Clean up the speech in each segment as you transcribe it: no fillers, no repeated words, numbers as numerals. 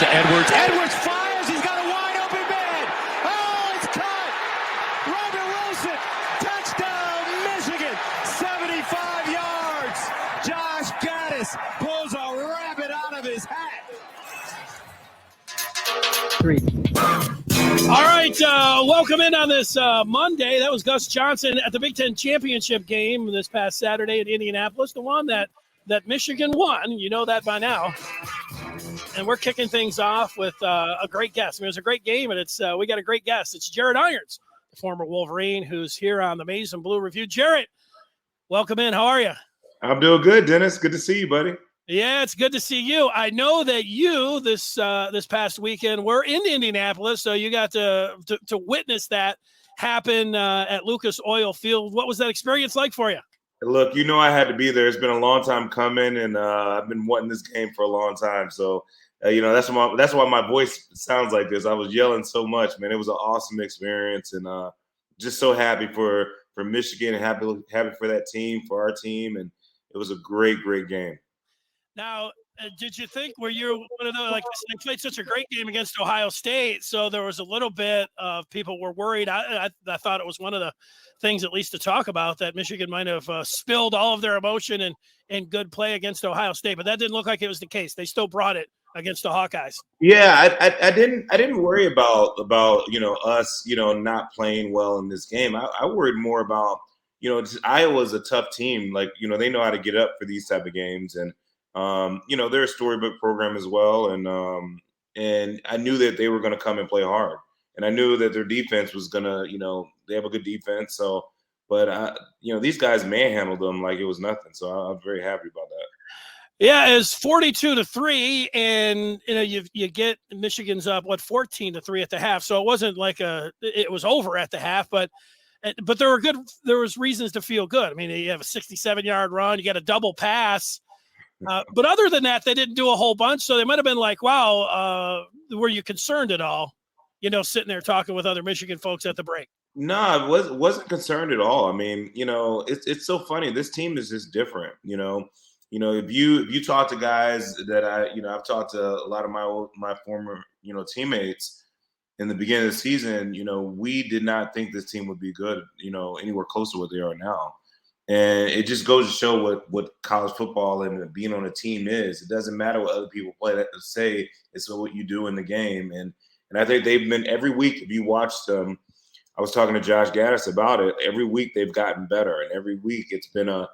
to Edwards. Edwards fires. He's got a wide open man. Oh, it's caught. Robert Wilson. Touchdown, Michigan. 75 yards. Josh Gaddis pulls a rabbit out of his hat. 3. All right, welcome in on this Monday. That was Gus Johnson at the Big Ten Championship game this past Saturday in Indianapolis, the one that Michigan won. You know that by now. And we're kicking things off with a great guest. I mean, it was a great game, and we got a great guest. It's Jarrett Irons, the former Wolverine, who's here on the Maize and Blue Review. Jarrett, welcome in. How are you? I'm doing good, Dennis. Good to see you, buddy. Yeah, it's good to see you. I know that you this past weekend were in Indianapolis, so you got to witness that happen at Lucas Oil Field. What was that experience like for you? Look, you know I had to be there. It's been a long time coming, and I've been wanting this game for a long time. So, that's why my voice sounds like this. I was yelling so much, man. It was an awesome experience, and just so happy for Michigan and happy for that team, for our team, and it was a great game. Now, did you think one of the they played such a great game against Ohio State, so there was a little bit of people were worried. I thought it was one of the things, at least to talk about, that Michigan might have spilled all of their emotion and good play against Ohio State, but that didn't look like it was the case. They still brought it against the Hawkeyes. Yeah, I didn't worry about us not playing well in this game. I worried more about Iowa's a tough team. Like they know how to get up for these type of games, and they're a storybook program as well, and I knew that they were going to come and play hard, and I knew that their defense was going to they have a good defense. So, but these guys manhandled them like it was nothing. So I'm very happy about that. Yeah, it's 42-3, and you get Michigan's up 14-3 at the half. So it wasn't like it was over at the half, but there was reasons to feel good. I mean, you have a 67-yard run, you got a double pass. But other than that, they didn't do a whole bunch. So they might have been like, wow, were you concerned at all, sitting there talking with other Michigan folks at the break? No, I wasn't concerned at all. I mean, it's so funny. This team is just different, if you talk to guys that I've talked to a lot of my former, teammates in the beginning of the season, we did not think this team would be good, anywhere close to what they are now. And it just goes to show what college football and being on a team is. It doesn't matter what other people say. It's what you do in the game. And I think they've been every week. If you watched them, I was talking to Josh Gaddis about it. Every week they've gotten better, and every week it's been a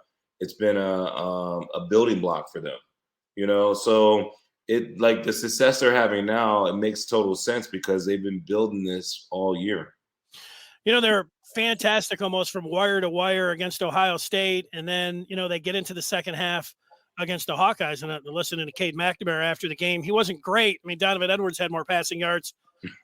building block for them. So it like the success they're having now, it makes total sense because they've been building this all year. They're fantastic almost from wire to wire against Ohio State. And then, they get into the second half against the Hawkeyes. And listening to Cade Mcnamara after the game, he wasn't great. I mean, Donovan Edwards had more passing yards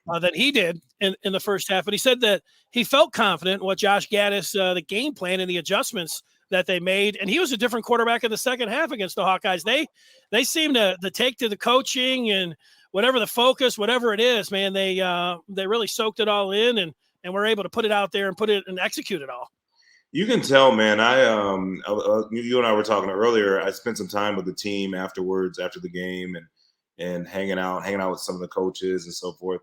than he did in the first half. But he said that he felt confident in what Josh Gaddis, the game plan and the adjustments that they made. And he was a different quarterback in the second half against the Hawkeyes. They seem to take to the coaching and whatever the focus, whatever it is, man, they really soaked it all in and we're able to put it out there and put it and execute it all. You can tell, man. You and I were talking earlier. I spent some time with the team afterwards, after the game, and hanging out with some of the coaches and so forth,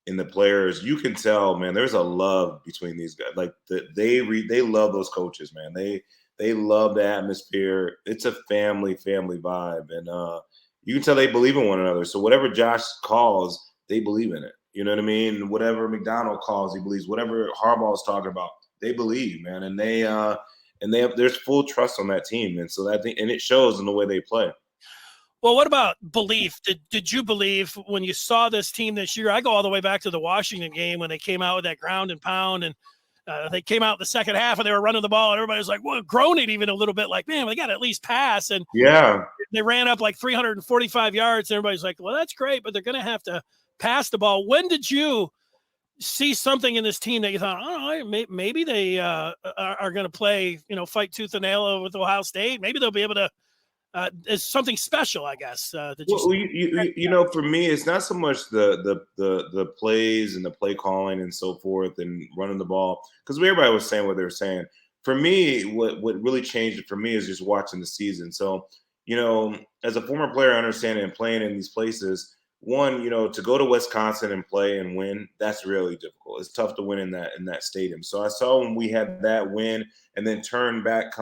and the players. You can tell, man. There's a love between these guys. Like they love those coaches, man. They love the atmosphere. It's a family vibe, and you can tell they believe in one another. So whatever Josh calls, they believe in it. You know what I mean? Whatever McDonald calls, he believes. Whatever Harbaugh's talking about, they believe, man. And there's full trust on that team. And so and it shows in the way they play. Well, what about belief? Did you believe when you saw this team this year? I go all the way back to the Washington game when they came out with that ground and pound, and they came out in the second half and they were running the ball, and everybody was like, well, groaning even a little bit, like, man, they got to at least pass. And yeah, they ran up like 345 yards. And everybody's like, well, that's great, but they're going to have to pass the ball. When did you see something in this team that you thought, oh, maybe they are going to play, fight tooth and nail with Ohio State? Maybe they'll be able to. It's something special, I guess. For me, it's not so much the plays and the play calling and so forth and running the ball, because everybody was saying what they were saying. For me, what really changed it for me is just watching the season. So, as a former player, understanding and playing in these places, one, to go to Wisconsin and play and win, that's really difficult. It's tough to win in that stadium. So I saw when we had that win and then come back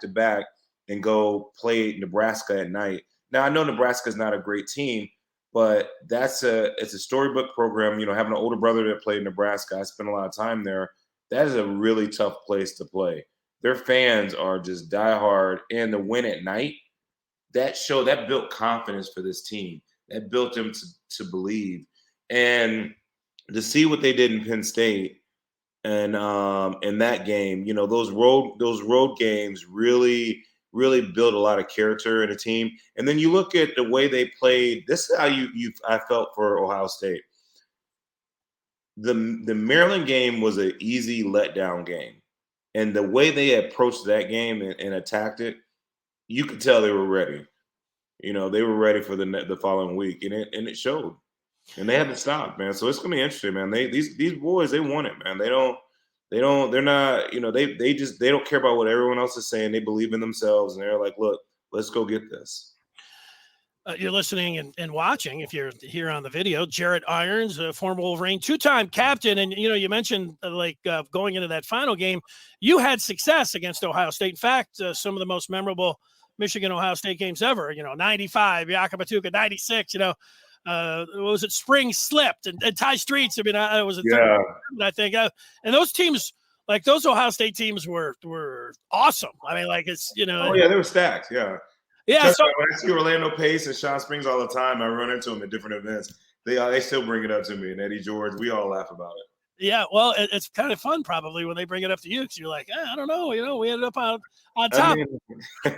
to back and go play Nebraska at night. Now I know Nebraska is not a great team, but it's a storybook program. Having an older brother that played in Nebraska, I spent a lot of time there. That is a really tough place to play. Their fans are just diehard, and the win at night, that built confidence for this team. That built them to believe. And to see what they did in Penn State and in that game, those road games really built a lot of character in a team. And then you look at the way they played. This is how I felt for Ohio State. The Maryland game was an easy letdown game. And the way they approached that game and attacked it, you could tell they were ready. They were ready for the following week, and it showed. And they haven't stopped, man. So it's gonna be interesting, man. These boys, they want it, man. They're not, they don't care about what everyone else is saying. They believe in themselves, and they're like, look, let's go get this. You're listening and watching, if you're here on the video, Jarrett Irons, a former Wolverine, two-time captain. And, you mentioned going into that final game, you had success against Ohio State. In fact, some of the most memorable Michigan-Ohio State games ever, 95, Yakapatuka, 96, what was it? Spring slipped and Ty Streets. I mean, I was I think. And those teams, like those Ohio State teams were awesome. I mean, it's, Oh, yeah, they were stacked. Yeah. Yeah. So when I see Orlando Pace and Sean Springs all the time, I run into them at different events. They still bring it up to me, and Eddie George, we all laugh about it. Yeah, well, it's kind of fun probably when they bring it up to you because you're like, I don't know, we ended up on top.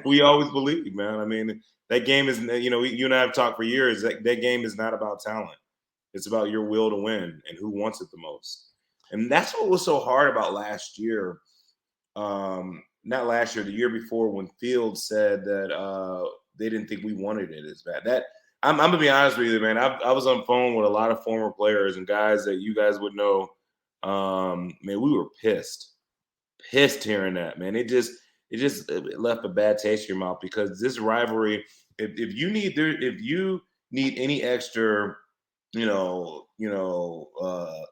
We always believe, man. I mean, that game is, you and I have talked for years. That game is not about talent. It's about your will to win and who wants it the most. And that's what was so hard about last year. Not last year, the year before, when Fields said that they didn't think we wanted it as bad. I'm gonna be honest with you, man. I was on the phone with a lot of former players and guys that you guys would know. Man, we were pissed hearing that, man. It just left a bad taste in your mouth because this rivalry, if you need any extra,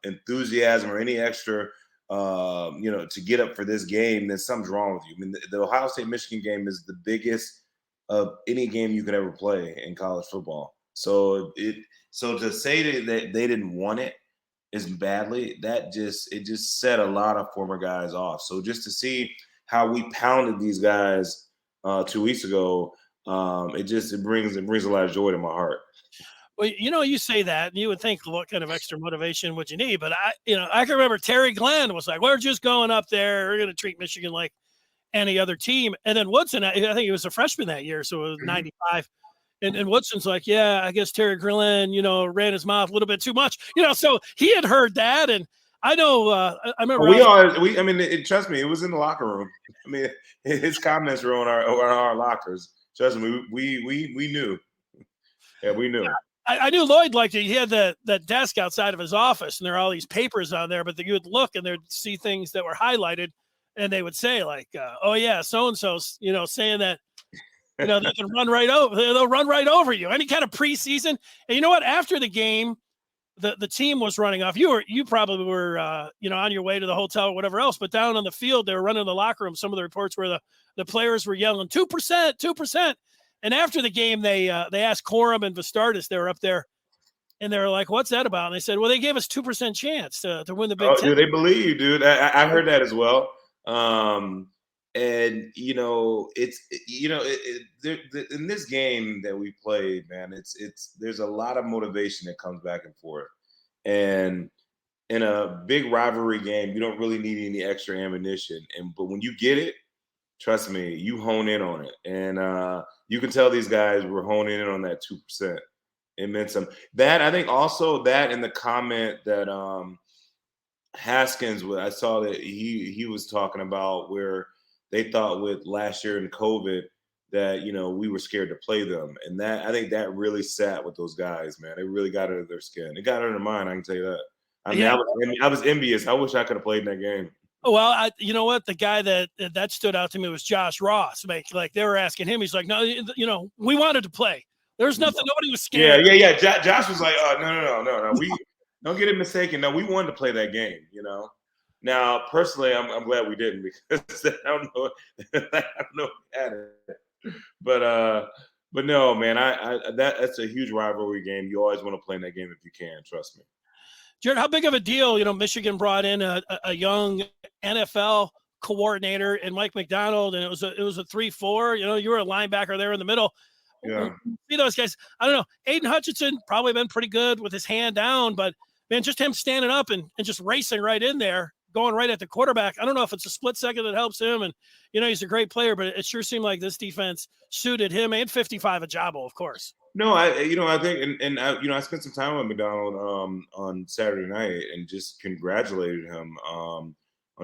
enthusiasm or any extra, to get up for this game, then something's wrong with you. I mean, the Ohio State Michigan game is the biggest of any game you could ever play in college football. So to say that they didn't want it as badly, it just set a lot of former guys off. So just to see how we pounded these guys 2 weeks ago, it brings a lot of joy to my heart. Well, you say that, and you would think, what kind of extra motivation would you need? But I can remember Terry Glenn was like, "We're just going up there. We're going to treat Michigan like any other team." And then Woodson, I think he was a freshman that year, so it was 95. And Woodson's like, "Yeah, I guess Terry Glenn, ran his mouth a little bit too much." So he had heard that, and I know I remember. Trust me, it was in the locker room. I mean, his comments were on our lockers. Trust me, we knew. Yeah, we knew. Yeah. I knew Lloyd liked it. He had that desk outside of his office, and there are all these papers on there, but you would look and they'd see things that were highlighted, and they would say like, "Oh yeah, so-and-so's, saying that, they can run right over. They'll run right over you." Any kind of preseason. And you know what? After the game, the team was running off. You probably were, on your way to the hotel or whatever else, but down on the field, they were running in the locker room. Some of the reports where the players were yelling 2%, 2%. And after the game, they asked Corum and Vastardis. They were up there, and they were like, "What's that about?" And they said, "Well, they gave us 2% chance to win the Big Ten." Dude, they believe you, dude. I heard that as well. And it's in this game that we played, man, there's a lot of motivation that comes back and forth. And in a big rivalry game, you don't really need any extra ammunition. But when you get it, trust me, you hone in on it. And you can tell these guys were honing in on that 2%. It meant some. That, I think also that in the comment that Haskins, I saw that he was talking about where they thought with last year in COVID that, we were scared to play them. And that, I think that really sat with those guys, man. It really got under their skin. It got under mine, I can tell you that. I mean, I was envious. I wish I could have played in that game. Well, you know what? The guy that stood out to me was Josh Ross. Like they were asking him, he's like, "No, we wanted to play. There's nothing. Nobody was scared. Yeah. Josh was like, no. We don't get it mistaken. No, we wanted to play that game. Now, personally, I'm glad we didn't because I don't know if we had it. But no, man, that's a huge rivalry game. You always want to play in that game if you can. Trust me. Jared, how big of a deal? Michigan brought in a young NFL coordinator and Mike McDonald, and it was a 3-4. You were a linebacker there in the middle. Yeah. See those guys. I don't know. Aiden Hutchinson probably been pretty good with his hand down, but man, just him standing up and just racing right in there, going right at the quarterback. I don't know if it's a split second that helps him, and he's a great player, but it sure seemed like this defense suited him and 55 Ajabo, of course. No, I think, and I spent some time with McDonald on Saturday night and just congratulated him on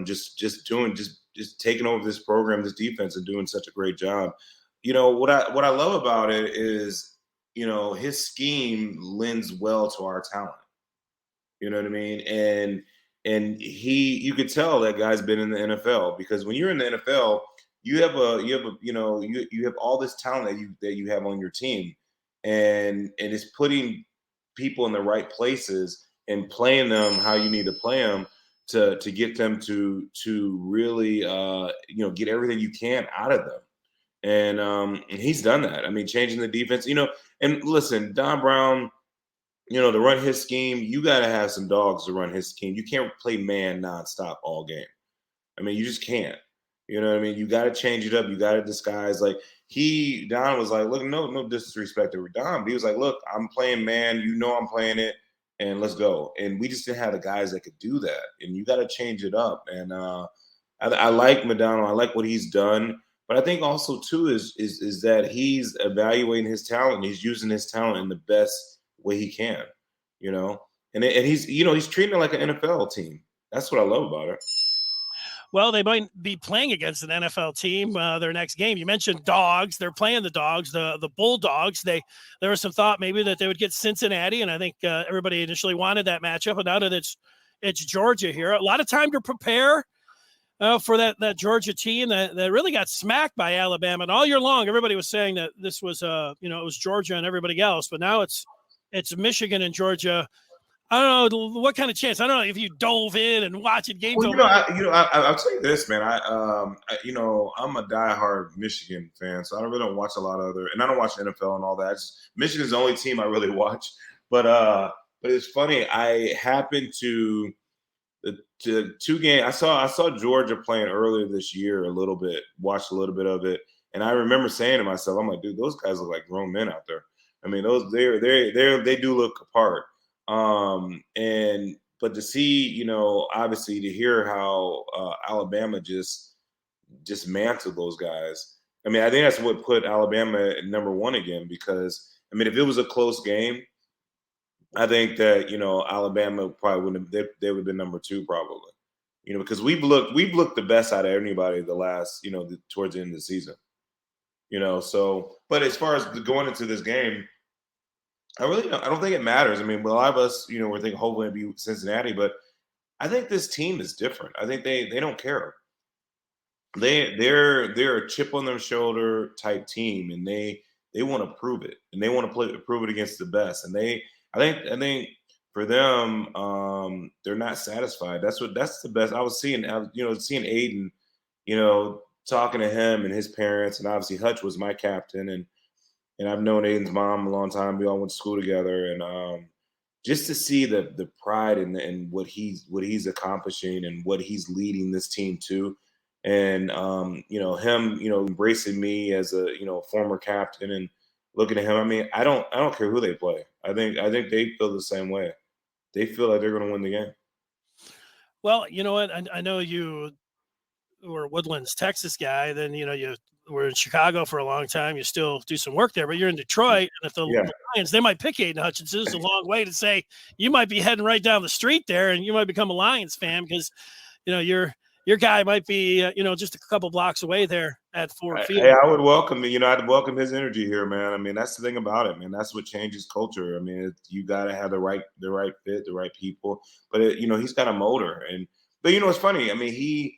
just taking over this program, this defense, and doing such a great job. What I love about it is, his scheme lends well to our talent. You know what I mean? And you could tell that guy's been in the NFL, because when you're in the NFL, you have all this talent that you have on your team, and it's putting people in the right places and playing them how you need to play them to get them to really get everything you can out of them. And he's done that. I mean, changing the defense, and listen, Don Brown, to run his scheme, you got to have some dogs to run his scheme. You can't play man nonstop all game. I mean, you just can't. You know what I mean? You got to change it up. You got to disguise. Like Don was like, look, no disrespect to Don, but he was like, look, I'm playing man. I'm playing it, and let's go. And we just didn't have the guys that could do that. And you got to change it up. And I like McDonald. I like what he's done. But I think also too is that he's evaluating his talent. And he's using his talent in the best way he can, and he's treating it like an NFL team. That's what I love about it. Well, they might be playing against an NFL team their next game. You mentioned dogs. They're playing the dogs, the Bulldogs. There was some thought maybe that they would get Cincinnati, and I think everybody initially wanted that matchup. But now that it's Georgia here, a lot of time to prepare for that Georgia team that really got smacked by Alabama. And all year long, everybody was saying that this was it was Georgia and everybody else. But now it's Michigan and Georgia. I don't know what kind of chance. I don't know if you dove in and watching games. Well, I'll tell you this, man. I'm a diehard Michigan fan, so I really don't watch a lot of other, and I don't watch NFL and all that. Michigan's the only team I really watch. But it's funny. I happened to the two games. I saw Georgia playing earlier this year a little bit. Watched a little bit of it, and I remember saying to myself, "I'm like, dude, those guys look like grown men out there." I mean, they do look apart. But to see, obviously to hear how Alabama just dismantled those guys. I mean, I think that's what put Alabama at number one again, because I mean, if it was a close game, I think that, Alabama probably wouldn't have, they would have been number two probably, because we've looked the best out of anybody the last, towards the end of the season, so, but as far as going into this game, I don't think it matters. I mean, a lot of us, we're thinking hopefully it'll be Cincinnati, but I think this team is different. I think they don't care. They're a chip on their shoulder type team, and they want to prove it, and they want to prove it against the best. And I think for them, they're not satisfied. That's the best. I was seeing Aiden, talking to him and his parents, and obviously Hutch was my captain, and I've known Aiden's mom a long time. We all went to school together, and just to see the pride and what he's accomplishing and what he's leading this team to, and him embracing me as a former captain and looking at him. I mean, I don't care who they play. I think they feel the same way. They feel like they're going to win the game. Well, you know what? I know you were Woodlands, Texas guy. Then you were in Chicago for a long time. You still do some work there, but you're in Detroit. And if the Lions, they might pick Aiden Hutchinson. It's a long way to say you might be heading right down the street there, and you might become a Lions fan because your guy might be just a couple blocks away there at Ford Field. Hey, I would welcome I'd welcome his energy here, man. I mean, that's the thing about it, man. That's what changes culture. I mean, you got to have the right fit, the right people. But he's got a motor, but it's funny. I mean,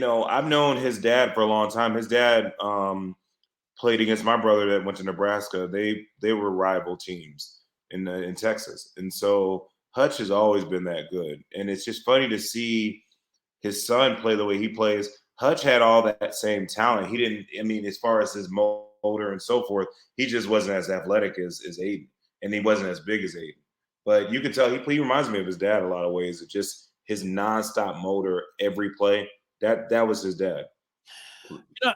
I've known his dad for a long time. His dad played against my brother that went to Nebraska. They were rival teams in Texas, and so Hutch has always been that good. And it's just funny to see his son play the way he plays. Hutch had all that same talent. He didn't. I mean, as far as his motor and so forth, he just wasn't as athletic as Aiden, and he wasn't as big as Aiden. But you can tell he reminds me of his dad in a lot of ways. It's just his nonstop motor every play. That was his dad.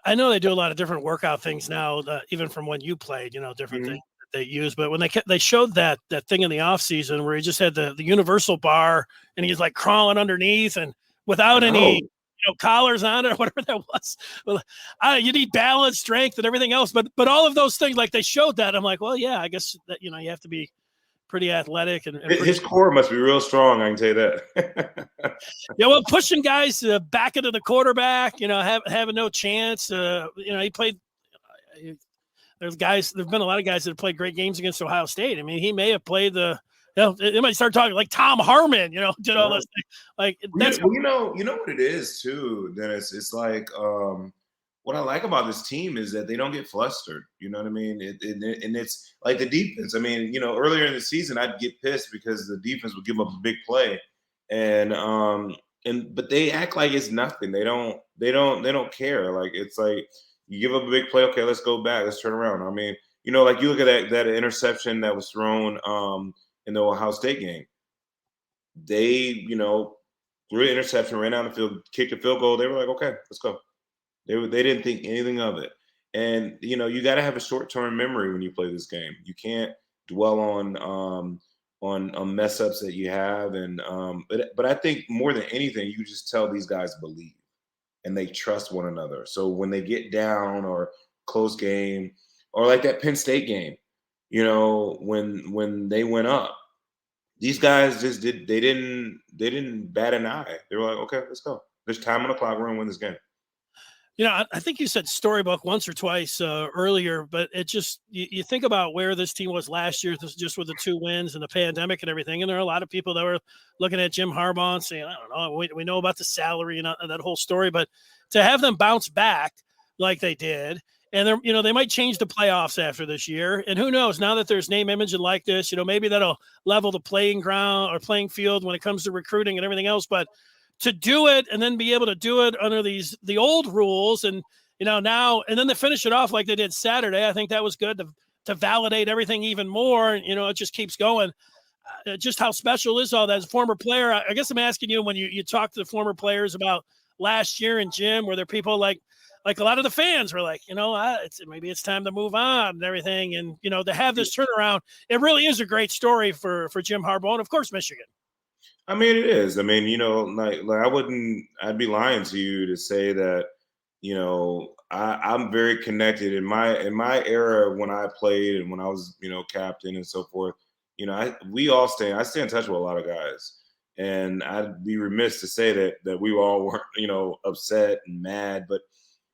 I know they do a lot of different workout things now, even from when you played, different things that they use. But when they showed that thing in the off season where he just had the universal bar and he's like crawling underneath and without any collars on it or whatever that was. Well, you need balance, strength, and everything else. But all of those things, like they showed that, I'm like, well, yeah, I guess that you have to be pretty athletic and his core must be real strong. I can tell you that. Yeah, well, pushing guys back into the quarterback, having no chance. He played. There's been a lot of guys that have played great games against Ohio State. I mean, he may have played they might start talking like Tom Harmon, did all those things. Like that's you know what it is too, Dennis. It's like what I like about this team is that they don't get flustered. You know what I mean? And it's like the defense. I mean, earlier in the season, I'd get pissed because the defense would give up a big play, but they act like it's nothing. They don't care. Like it's like you give up a big play, okay, let's go back, let's turn around. I mean, like you look at that interception that was thrown in the Ohio State game. They, threw an interception, ran down the field, kicked a field goal. They were like, okay, let's go. They didn't think anything of it. And, you got to have a short-term memory when you play this game. You can't dwell on mess ups that you have. And but I think more than anything, you just tell these guys believe and they trust one another. So when they get down or close game or like that Penn State game, when they went up, these guys just they didn't bat an eye. They were like, okay, let's go. There's time on the clock. We're gonna win this game. I think you said storybook once or twice earlier, but it just you think about where this team was last year, just with the 2 wins and the pandemic and everything. And there are a lot of people that were looking at Jim Harbaugh and saying, I don't know, we know about the salary and that whole story, but to have them bounce back like they did, and they're, they might change the playoffs after this year. And who knows, now that there's name, image, and likeness, maybe that'll level the playing ground or playing field when it comes to recruiting and everything else. But to do it and then be able to do it under the old rules and, now, and then to finish it off like they did Saturday, I think that was good to validate everything even more. It just keeps going. Just how special is all that as a former player? I guess I'm asking you when you talk to the former players about last year in gym, were there people like a lot of the fans were like, maybe it's time to move on and everything. And, to have this turnaround, it really is a great story for Jim Harbaugh and of course, Michigan. I mean, it is. I mean, I'd be lying to you to say that, I'm very connected in my era when I played and when I was, captain and so forth. I stay in touch with a lot of guys, and I'd be remiss to say that we all weren't, upset and mad, but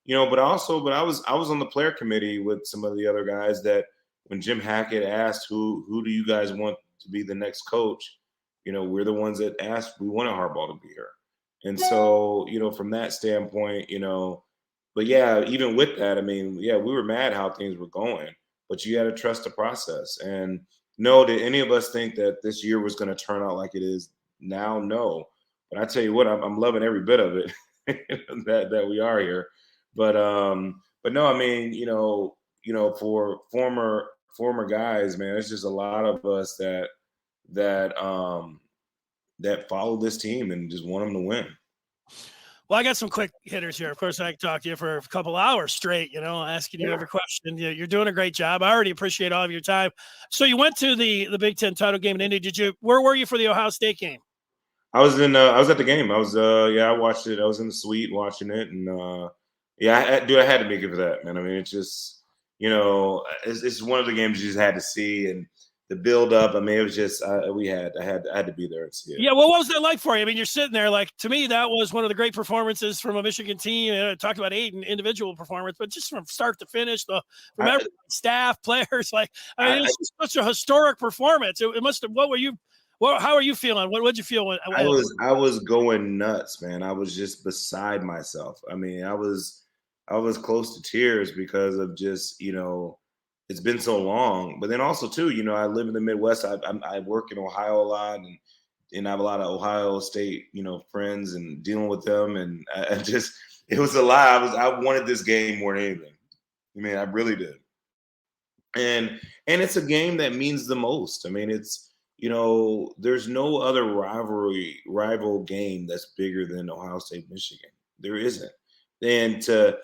I was on the player committee with some of the other guys that when Jim Hackett asked who do you guys want to be the next coach, we're the ones that asked, we wanted Harbaugh to be here. And so, from that standpoint, but yeah, even with that, I mean, yeah, we were mad how things were going, but you got to trust the process. And no, did any of us think that this year was going to turn out like it is now? No. But I tell you what, I'm loving every bit of it that we are here. But no, I mean, for former guys, man, it's just a lot of us that follow this team and just want them to win. Well, I got some quick hitters here. Of course, I can talk to you for a couple hours straight, asking you every question. You're doing a great job. I already appreciate all of your time. So you went to the Big Ten title game in Indy. Where were you for the Ohio State game? I was at the game. I watched it. I was in the suite watching it. And I had to be good for that, man. I mean, it's just, it's one of the games you just had to see. And the build up. I mean, it was just I had to be there and see it. Yeah, what was that like for you? I mean, you're sitting there like, to me, that was one of the great performances from a Michigan team. I talked about Aiden individual performance, but just from start to finish, from every staff, players, it was just such a historic performance. It must have. How are you feeling? What'd you feel? I was going nuts, man. I was just beside myself. I mean, I was I was close to tears because of just, it's been so long. But then also too, I live in the Midwest. I work in Ohio a lot, and I have a lot of Ohio State, friends, and dealing with them. And I just, it was a lot. I wanted this game more than anything. I mean, I really did. And it's a game that means the most. I mean, it's, there's no other rival game that's bigger than Ohio State Michigan. There isn't. And to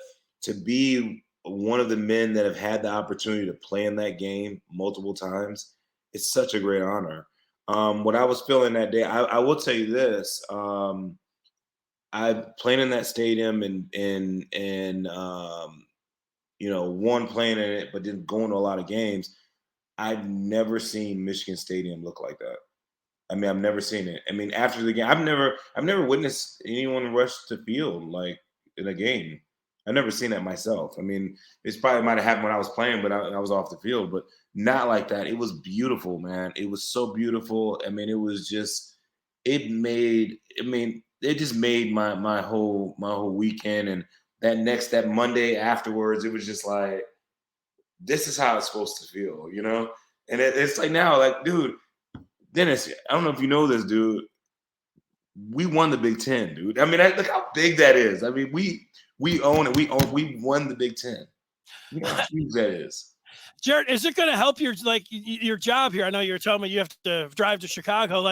be one of the men that have had the opportunity to play in that game multiple times, it's such a great honor. What I was feeling that day, I will tell you this. I played in that stadium and one playing in it, but then going to a lot of games. I've never seen Michigan Stadium look like that. I mean, I've never seen it. I mean, after the game, I've never witnessed anyone rush the field like in a game. I've never seen that myself. I mean, it's probably might have happened when I was playing, but I was off the field, but not like that. It was beautiful, man. It was so beautiful. I mean, it was just, it just made my whole weekend. And that Monday afterwards, it was just like, this is how it's supposed to feel, And it's like now, like, dude, Dennis, I don't know if you know this, dude. We won the Big Ten, dude. I mean, look how big that is. I mean, we own it. We won the Big Ten. You know how huge that is. Jarrett, is it going to help your job here? I know you're telling me you have to drive to Chicago.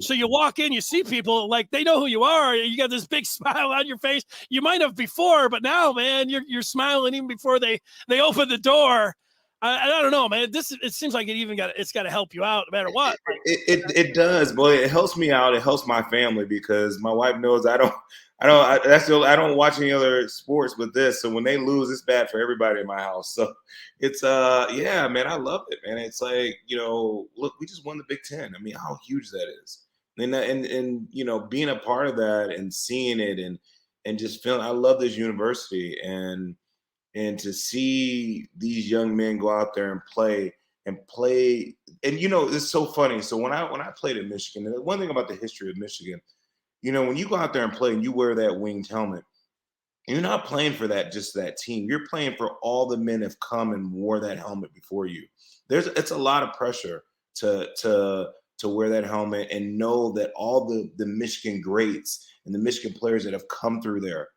So you walk in, you see people, they know who you are. You got this big smile on your face. You might have before, but now, man, you're smiling even before they open the door. I don't know, man. It seems like it's got to help you out no matter what. It does, boy. It helps me out. It helps my family because my wife knows I don't watch any other sports but this. So when they lose, it's bad for everybody in my house. So it's yeah, man, I love it, man. It's like, look, we just won the Big Ten. I mean, how huge that is. And being a part of that and seeing it and just feeling, I love this university and to see these young men go out there and play. And it's so funny. So when I played at Michigan, and one thing about the history of Michigan, when you go out there and play and you wear that winged helmet, you're not playing for just that team. You're playing for all the men have come and wore that helmet before you. It's a lot of pressure to wear that helmet and know that all the Michigan greats and the Michigan players that have come through there,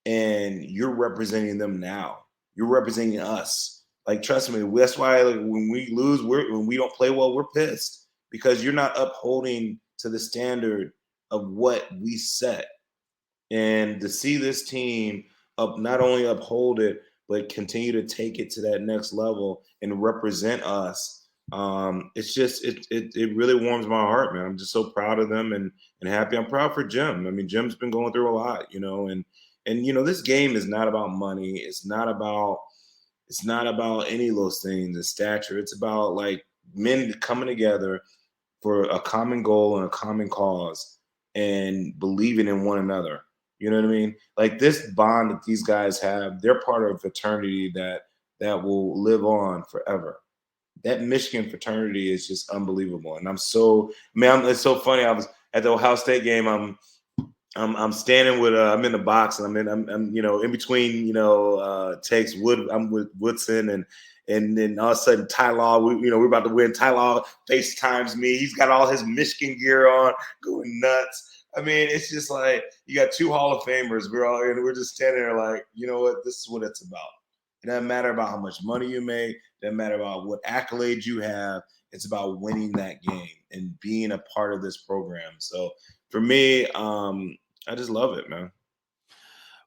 and you're representing them now. You're representing us. Like, trust me, that's why when we lose, when we don't play well, we're pissed because you're not upholding to the standard of what we set. And to see this team not only uphold it, but continue to take it to that next level and represent us. It's just it really warms my heart, man. I'm just so proud of them and happy. I'm proud for Jim. I mean, Jim's been going through a lot, and this game is not about money. It's not about any of those things, the stature. It's about like men coming together for a common goal and a common cause and believing in one another. You know what I mean? Like this bond that these guys have, they're part of a fraternity that will live on forever. That Michigan fraternity is just unbelievable. And it's so funny. I was at the Ohio State game. I'm standing with I'm in the box and I'm in between takes. I'm with Woodson and then all of a sudden Ty Law, we're about to win. Ty Law FaceTimes me. He's got all his Michigan gear on, going nuts. I mean, it's just like you got two Hall of Famers. We're just standing there like, you know what? This is what it's about. It doesn't matter about how much money you make. It doesn't matter about what accolades you have. It's about winning that game and being a part of this program. So for me, I just love it, man.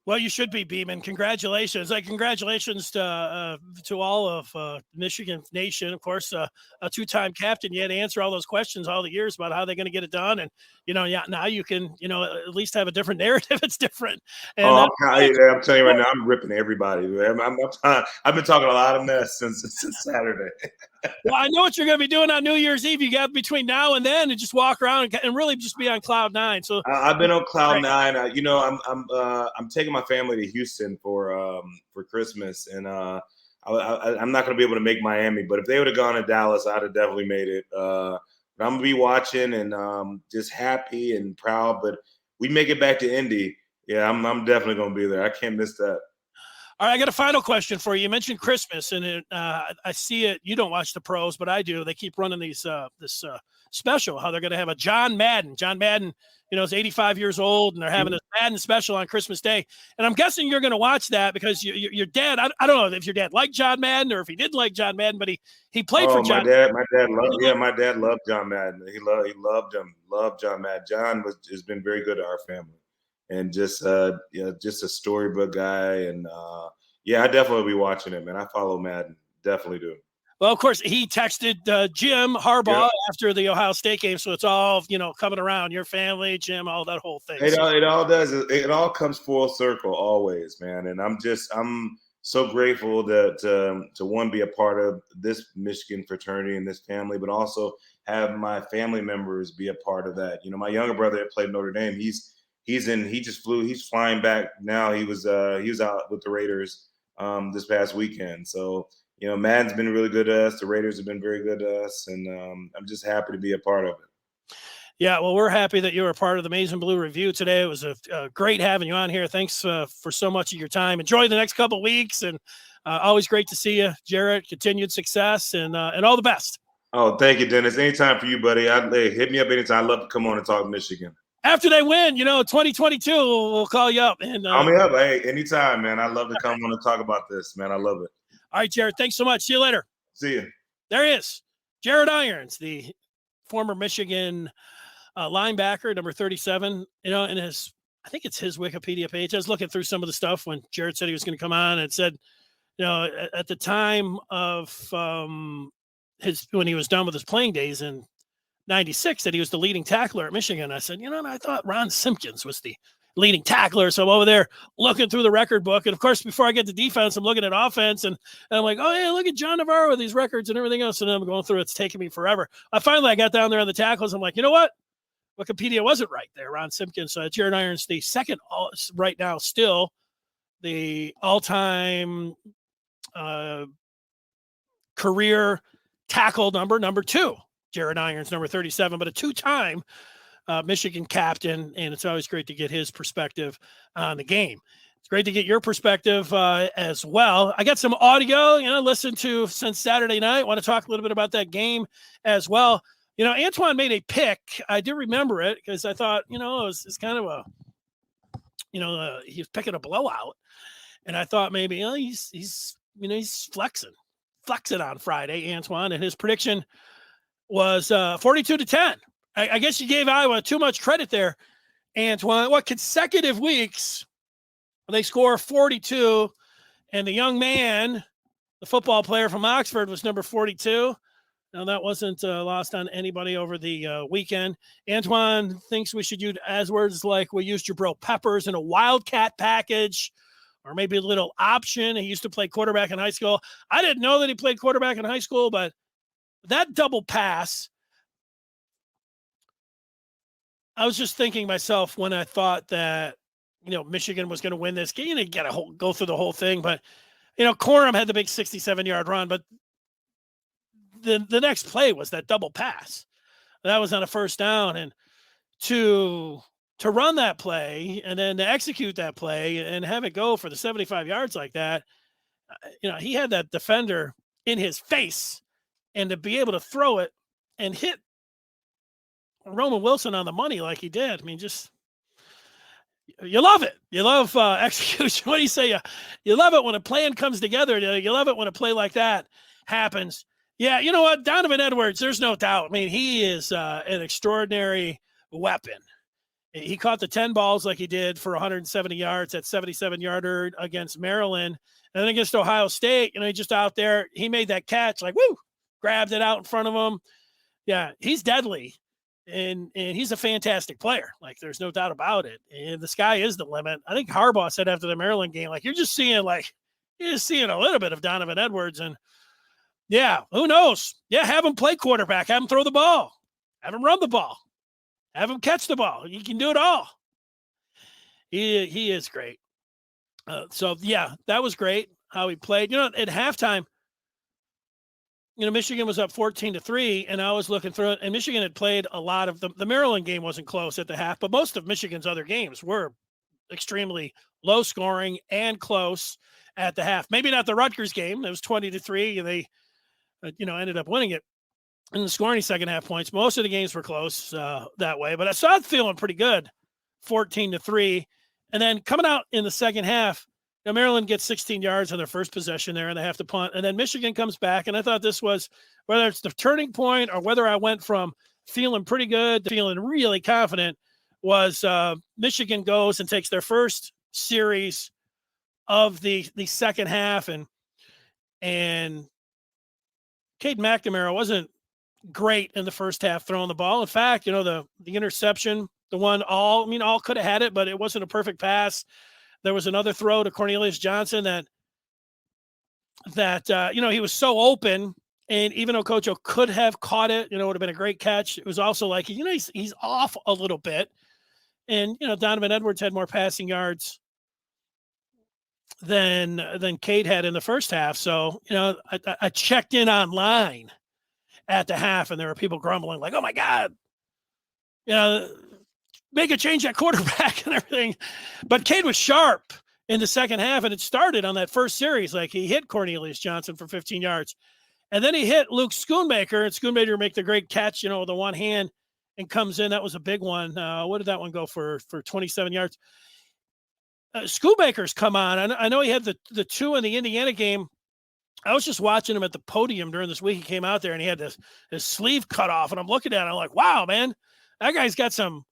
Well, you should be, Beeman. Congratulations! Congratulations to all of Michigan Nation. Of course, a two-time captain. You had to answer all those questions all the years about how they're going to get it done, and now you can at least have a different narrative. It's different. And, I'm telling you right now, I'm ripping everybody. I've been talking a lot of mess since Saturday. Well, I know what you're going to be doing on New Year's Eve. You got between now and then, and just walk around and really just be on cloud nine. So I've been on cloud nine. I'm taking my family to Houston for Christmas, and I'm not going to be able to make Miami. But if they would have gone to Dallas, I'd have definitely made it. But I'm going to be watching and just happy and proud. But we make it back to Indy. Yeah, I'm definitely going to be there. I can't miss that. All right, I got a final question for you. You mentioned Christmas, and I see it. You don't watch the pros, but I do. They keep running this special, how they're going to have a John Madden. John Madden, is 85 years old, and they're having a Madden special on Christmas Day. And I'm guessing you're going to watch that because your dad, I don't know if your dad liked John Madden or if he didn't like John Madden, but he played for John. My dad loved John Madden. He loved him. Loved John Madden. John has been very good to our family. And just a storybook guy, and I definitely be watching him, and I follow Madden, definitely do. Well, of course, he texted Jim Harbaugh after the Ohio State game, so it's all coming around. Your family, Jim, all that whole thing. It all does. It all comes full circle, always, man. And I'm so grateful to one, be a part of this Michigan fraternity and this family, but also have my family members be a part of that. My younger brother that played Notre Dame, he's flying back now. He was out with the Raiders this past weekend. So, Madden's been really good to us. The Raiders have been very good to us. And I'm just happy to be a part of it. Yeah, well, we're happy that you were a part of the Maize and Blue Review today. It was great having you on here. Thanks for so much of your time. Enjoy the next couple of weeks, and always great to see you, Jarrett. Continued success and all the best. Oh, thank you, Dennis. Anytime for you, buddy. Hit me up anytime. I'd love to come on and talk Michigan. After they win, 2022, we'll call you up. And call me up. Hey, anytime, man. I'd love to come on and talk about this, man. I love it. All right, Jarrett. Thanks so much. See you later. See you. There he is, Jarrett Irons, the former Michigan linebacker, number 37. In I think it's his Wikipedia page. I was looking through some of the stuff when Jarrett said he was going to come on, and it said, at the time of when he was done with his playing days in '96, that he was the leading tackler at Michigan. I said, and I thought Ron Simpkins was the leading tackler. So I'm over there looking through the record book. And of course, before I get to defense, I'm looking at offense, and I'm like, oh yeah, look at John Navarro with these records and everything else. And then I'm going through, it's taking me forever. I got down there on the tackles. I'm like, you know what? Wikipedia wasn't right there. Ron Simpkins, Jarrett Irons, the second right now, still the all-time career tackle number 2. Jarrett Irons, number 37, but a 2-time Michigan captain, and it's always great to get his perspective on the game. It's great to get your perspective as well. I got some audio, listened to since Saturday night. Want to talk a little bit about that game as well. Antoine made a pick. I do remember it because I thought, it's kind of he was picking a blowout, and I thought maybe he's flexing on Friday, Antoine, and his prediction was 42-10. I guess you gave Iowa too much credit there, Antoine. What consecutive weeks they score 42, and the young man, the football player from Oxford, was number 42. Now, that wasn't lost on anybody over the weekend. Antoine thinks we should use words like we used Jabril Peppers in a Wildcat package, or maybe a little option. He used to play quarterback in high school. I didn't know that he played quarterback in high school, but that double pass, I was just thinking myself when I thought that, Michigan was going to win this game. You got to go through the whole thing, but, Corum had the big 67-yard run, but the next play was that double pass. That was on a first down, and to run that play and then to execute that play and have it go for the 75 yards like that, he had that defender in his face, and to be able to throw it and hit Roman Wilson on the money like he did. I mean, just, you love it. You love execution. What do you say? You love it when a plan comes together. You love it when a play like that happens. Yeah, you know what? Donovan Edwards, there's no doubt. I mean, he is an extraordinary weapon. He caught the 10 balls like he did for 170 yards, that 77-yarder against Maryland. And then against Ohio State, he just out there, he made that catch, like, woo, grabbed it out in front of him. Yeah, he's deadly. And he's a fantastic player. Like, there's no doubt about it. And the sky is the limit. I think Harbaugh said after the Maryland game, like, you're just seeing a little bit of Donovan Edwards. And yeah, who knows? Yeah, have him play quarterback. Have him throw the ball. Have him run the ball. Have him catch the ball. He can do it all. He is great. So, yeah, that was great how he played. At halftime, Michigan was up 14-3, and I was looking through it, and Michigan had played a lot of the Maryland game wasn't close at the half, but most of Michigan's other games were extremely low scoring and close at the half. Maybe not the Rutgers game. It was 20-3, and they, ended up winning it in the scoring second half points. Most of the games were close that way, but I saw it feeling pretty good, 14-3. And then coming out in the second half, Maryland gets 16 yards on their first possession there, and they have to punt. And then Michigan comes back, and I thought this was, whether it's the turning point or whether I went from feeling pretty good to feeling really confident, was Michigan goes and takes their first series of the second half, and Cade Mcnamara wasn't great in the first half throwing the ball. In fact, the interception, the one all could have had it, but it wasn't a perfect pass. There was another throw to Cornelius Johnson that he was so open, and even though Coach O could have caught it, it would have been a great catch. It was also like, he's off a little bit. And, Donovan Edwards had more passing yards than Cade had in the first half. So, I checked in online at the half, and there were people grumbling like, oh my God, make a change at quarterback and everything. But Cade was sharp in the second half, and it started on that first series. Like, he hit Cornelius Johnson for 15 yards. And then he hit Luke Schoonmaker, and Schoonmaker make the great catch, with the one hand, and comes in. That was a big one. What did that one go for 27 yards? Schoonmaker's come on. I know he had the two in the Indiana game. I was just watching him at the podium during this week. He came out there, and he had his sleeve cut off, and I'm looking at it. I'm like, wow, man, that guy's got some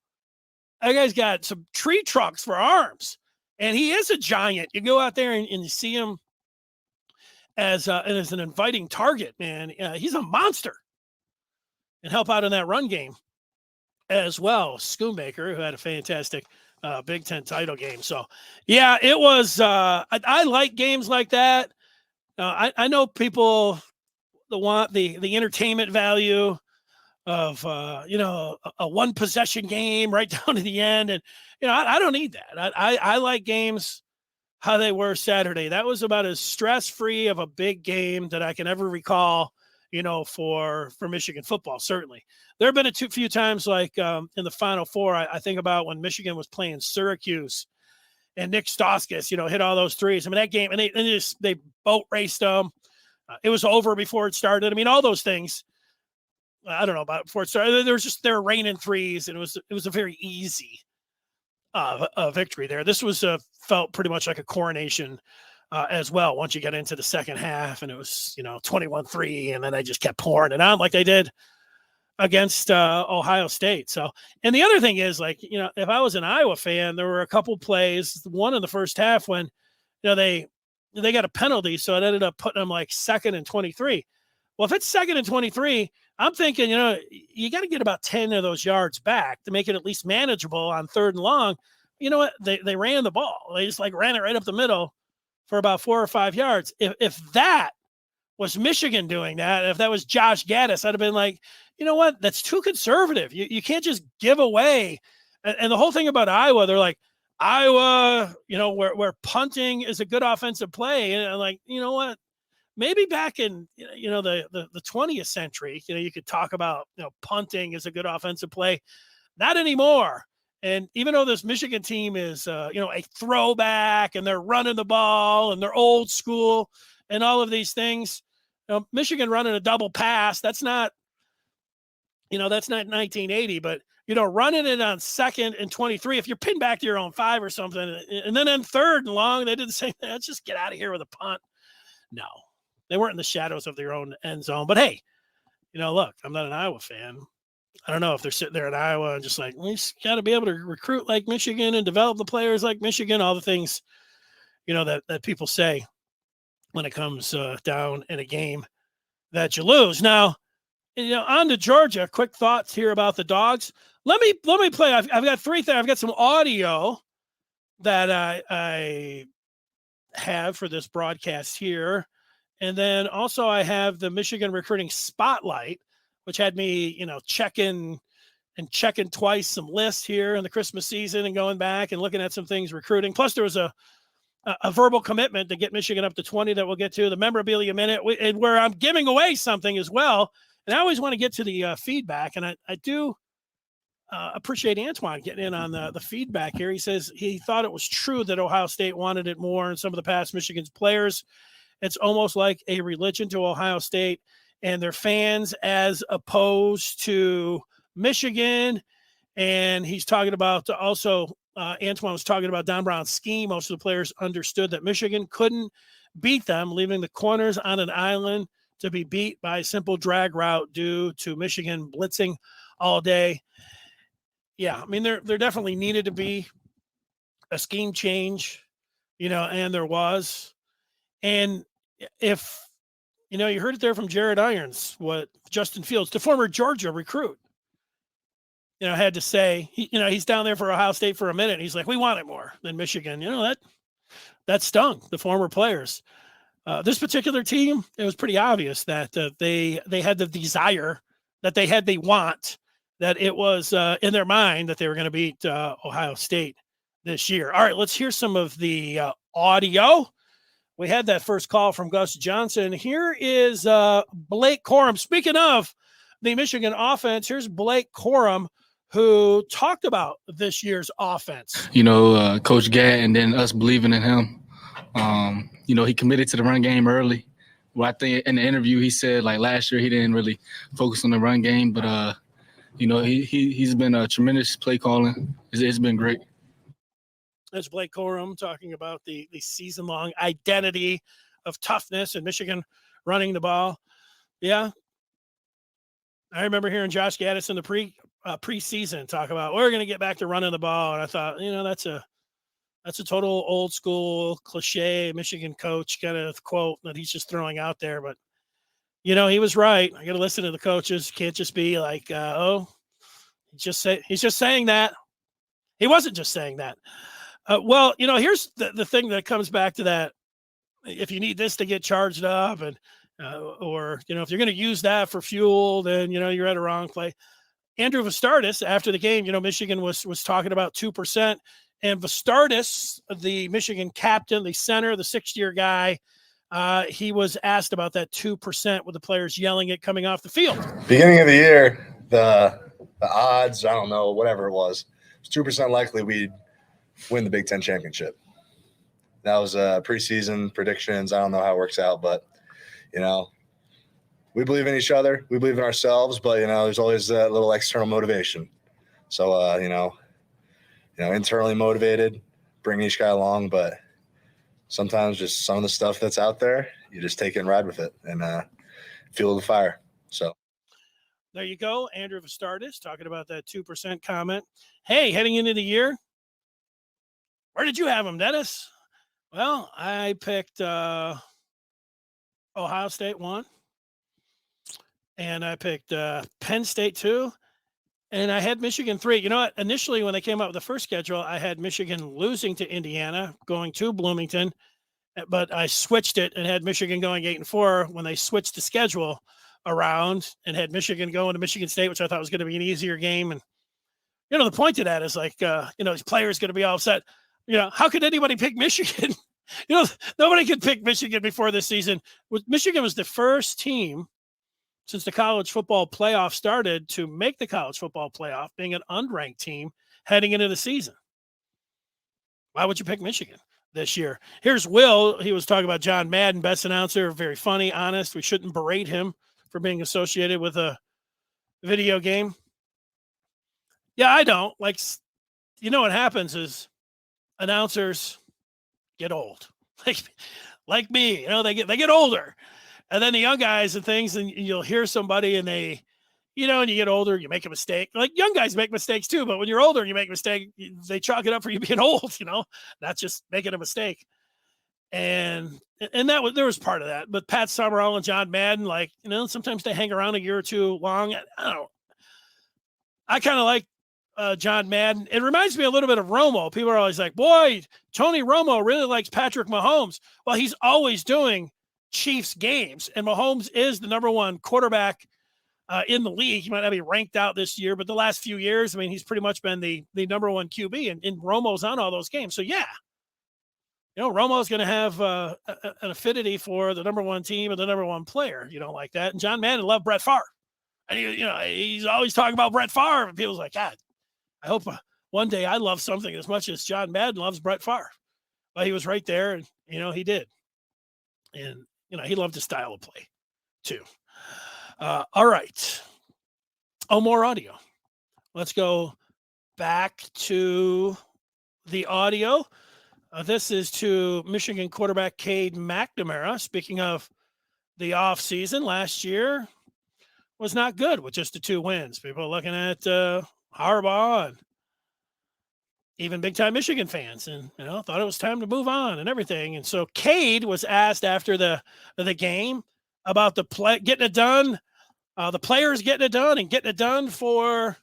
tree trunks for arms, and he is a giant. You go out there and you see him as an inviting target, man. He's a monster, and help out in that run game as well. Schoonmaker, who had a fantastic Big Ten title game. So, yeah, it was. I like games like that. I know people want the entertainment value of a one possession game right down to the end, and I don't need that. I like games how they were Saturday. That was about as stress-free of a big game that I can ever recall, for Michigan football. Certainly there have been a few times, like in the Final Four. I think about when Michigan was playing Syracuse and Nick Stauskas, hit all those threes. I mean, that game, and they boat raced them. It was over before it started. I mean, all those things. I don't know about before it started. They were raining threes, and it was a very easy victory there. This was felt pretty much like a coronation as well. Once you get into the second half, and it was 21-3, and then they just kept pouring it on like they did against Ohio State. So, and the other thing is, like, if I was an Iowa fan, there were a couple plays. One in the first half when they got a penalty, so it ended up putting them like 2nd and 23. Well, if it's 2nd and 23, I'm thinking, you got to get about 10 of those yards back to make it at least manageable on 3rd and long. You know what? They ran the ball. They just ran it right up the middle for about 4 or 5 yards. If that was Michigan doing that, if that was Josh Gaddis, I'd have been like, you know what? That's too conservative. You can't just give away. And the whole thing about Iowa, they're like, Iowa, where punting is a good offensive play. And I'm like, you know what? Maybe back in, the 20th century, you could talk about, punting is a good offensive play. Not anymore. And even though this Michigan team is, a throwback, and they're running the ball and they're old school and all of these things, Michigan running a double pass, that's not 1980, but, running it on 2nd and 23, if you're pinned back to your own 5 or something, and then on 3rd and long, they did the same thing. Let's just get out of here with a punt. No. They weren't in the shadows of their own end zone. But, hey, look, I'm not an Iowa fan. I don't know if they're sitting there in Iowa and just like, we just got to be able to recruit like Michigan and develop the players like Michigan, all the things, that people say when it comes down in a game that you lose. Now, on to Georgia. Quick thoughts here about the Dogs. Let me play. I've got 3 things. I've got some audio that I have for this broadcast here. And then also I have the Michigan Recruiting Spotlight, which had me, checking twice some lists here in the Christmas season and going back and looking at some things recruiting. Plus there was a verbal commitment to get Michigan up to 20 that we'll get to, the Memorabilia Minute, where I'm giving away something as well. And I always want to get to the feedback. And I do appreciate Antoine getting in on the feedback here. He says he thought it was true that Ohio State wanted it more and some of the past Michigan's players. It's almost like a religion to Ohio State and their fans as opposed to Michigan. And he's talking about also, Antoine was talking about Don Brown's scheme. Most of the players understood that Michigan couldn't beat them, leaving the corners on an island to be beat by a simple drag route due to Michigan blitzing all day. Yeah, I mean, there definitely needed to be a scheme change, and there was. And if, you heard it there from Jarrett Irons, what Justin Fields, the former Georgia recruit, had to say. He's down there for Ohio State for a minute. He's like, we want it more than Michigan. That stung the former players. This particular team, it was pretty obvious that they had the desire that they want, that it was in their mind that they were going to beat Ohio State this year. All right, let's hear some of the audio. We had that first call from Gus Johnson. Here is Blake Corum. Speaking of the Michigan offense, here's Blake Corum, who talked about this year's offense. Coach Gadd and then us believing in him. He committed to the run game early. Well, I think in the interview he said, like, last year he didn't really focus on the run game, but he's been a tremendous play calling. It's been great. That's Blake Corum talking about the season-long identity of toughness and Michigan running the ball. Yeah. I remember hearing Josh Gaddis in the preseason talk about, we're going to get back to running the ball. And I thought, that's a total old school cliche Michigan coach kind of quote that he's just throwing out there. But, he was right. I got to listen to the coaches. Can't just be like, he's just saying that. He wasn't just saying that. Here's the thing that comes back to that. If you need this to get charged up and, or, if you're going to use that for fuel, then, you're at a wrong play. Andrew Vastardis, after the game, Michigan was talking about 2%. And Vastardis, the Michigan captain, the center, the sixth-year guy, he was asked about that 2% with the players yelling it coming off the field. Beginning of the year, the odds, I don't know, whatever it was 2% likely we'd win the Big Ten championship. That was preseason predictions. I don't know how it works out, but, we believe in each other. We believe in ourselves, but, there's always that little external motivation. So, internally motivated, bring each guy along, but sometimes just some of the stuff that's out there, you just take it and ride with it and fuel the fire. So there you go. Andrew Vastardis talking about that 2% comment. Hey, heading into the year, where did you have him, Dennis? Well, I picked Ohio State 1, and I picked Penn State 2. And I had Michigan 3. You know what? Initially, when they came up with the first schedule, I had Michigan losing to Indiana, going to Bloomington. But I switched it and had Michigan going 8-4 when they switched the schedule around, and had Michigan going to Michigan State, which I thought was going to be an easier game. And, the point of that is like, these players going to be all upset. How could anybody pick Michigan? Nobody could pick Michigan before this season. Michigan was the first team since the college football playoff started to make the college football playoff, being an unranked team heading into the season. Why would you pick Michigan this year? Here's Will. He was talking about John Madden, best announcer, very funny, honest. We shouldn't berate him for being associated with a video game. Yeah, I don't. What happens is announcers get old. Like me, they get older. And then the young guys and things, and you'll hear somebody and they, and you get older, you make a mistake. Like young guys make mistakes too, but when you're older and you make a mistake, they chalk it up for you being old, not just making a mistake. And there was part of that. But Pat Summerall and John Madden, sometimes they hang around a year or two long. I don't know. I kind of like John Madden. It reminds me a little bit of Romo. People are always like, boy, Tony Romo really likes Patrick Mahomes. Well, he's always doing Chiefs games, and Mahomes is the number one quarterback in the league. He might not be ranked out this year, but the last few years, he's pretty much been the number one QB, and Romo's on all those games. So yeah, Romo's going to have an affinity for the number one team and the number one player. You don't like that. And John Madden loved Brett Favre, and he's always talking about Brett Favre, and people's like, God, I hope one day I love something as much as John Madden loves Brett Favre. But he was right there, and, he did. And, he loved his style of play, too. All right. Oh, more audio. Let's go back to the audio. This is to Michigan quarterback Cade McNamara. Speaking of the offseason, last year was not good with just the 2 wins. People looking at Harbaugh and even big-time Michigan fans, and thought it was time to move on and everything. And so Cade was asked after the game about the play getting it done, the players getting it done and getting it done for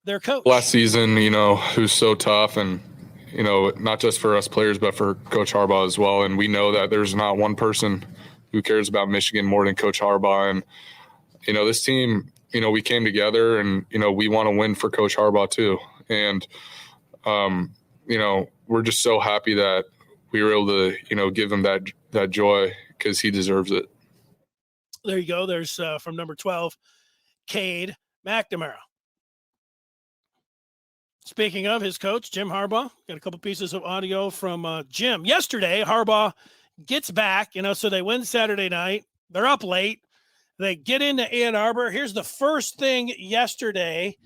their coach. Last season, it was so tough, and not just for us players, but for Coach Harbaugh as well. And we know that there's not one person who cares about Michigan more than Coach Harbaugh. And this team, we came together, and we want to win for Coach Harbaugh too. And we're just so happy that we were able to, give him that joy, because he deserves it. There you go. There's from number 12, Cade McNamara. Speaking of his coach, Jim Harbaugh, got a couple pieces of audio from Jim. Yesterday, Harbaugh gets back, so they win Saturday night. They're up late. They get into Ann Arbor. Here's the first thing yesterday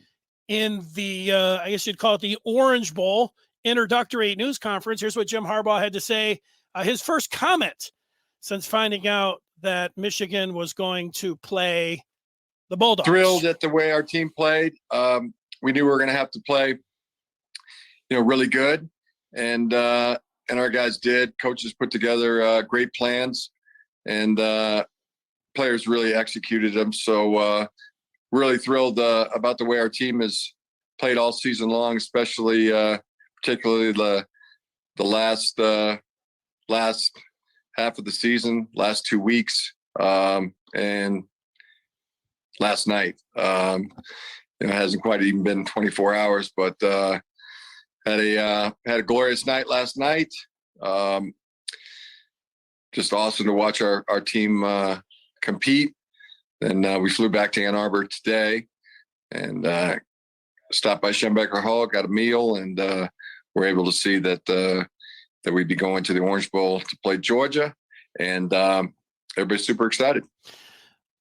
in the, I guess you'd call it the Orange Bowl introductory news conference. Here's what Jim Harbaugh had to say. His first comment since finding out that Michigan was going to play the Bulldogs. Thrilled at the way our team played. We knew we were going to have to play, really good. And our guys did. Coaches put together great plans, and players really executed them. So really thrilled about the way our team has played all season long, especially particularly the last half of the season, last 2 weeks, and last night. It hasn't quite even been 24 hours, but had a glorious night last night. Just awesome to watch our team compete. And we flew back to Ann Arbor today, and stopped by Schembecker Hall, got a meal, and we're able to see that we'd be going to the Orange Bowl to play Georgia, and everybody's super excited.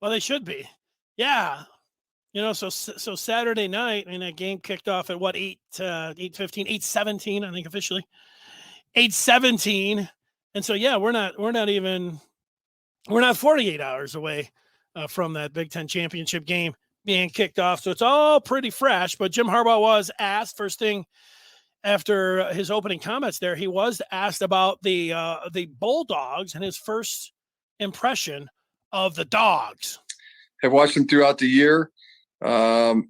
Well, they should be. Yeah. So Saturday night, that game kicked off at what, 8:15, 8:17, I think officially. 8:17. And so, yeah, we're not 48 hours away from that Big Ten championship game being kicked off. So it's all pretty fresh. But Jim Harbaugh was asked first thing after his opening comments there. He was asked about the Bulldogs and his first impression of the Dogs. I've watched them throughout the year. General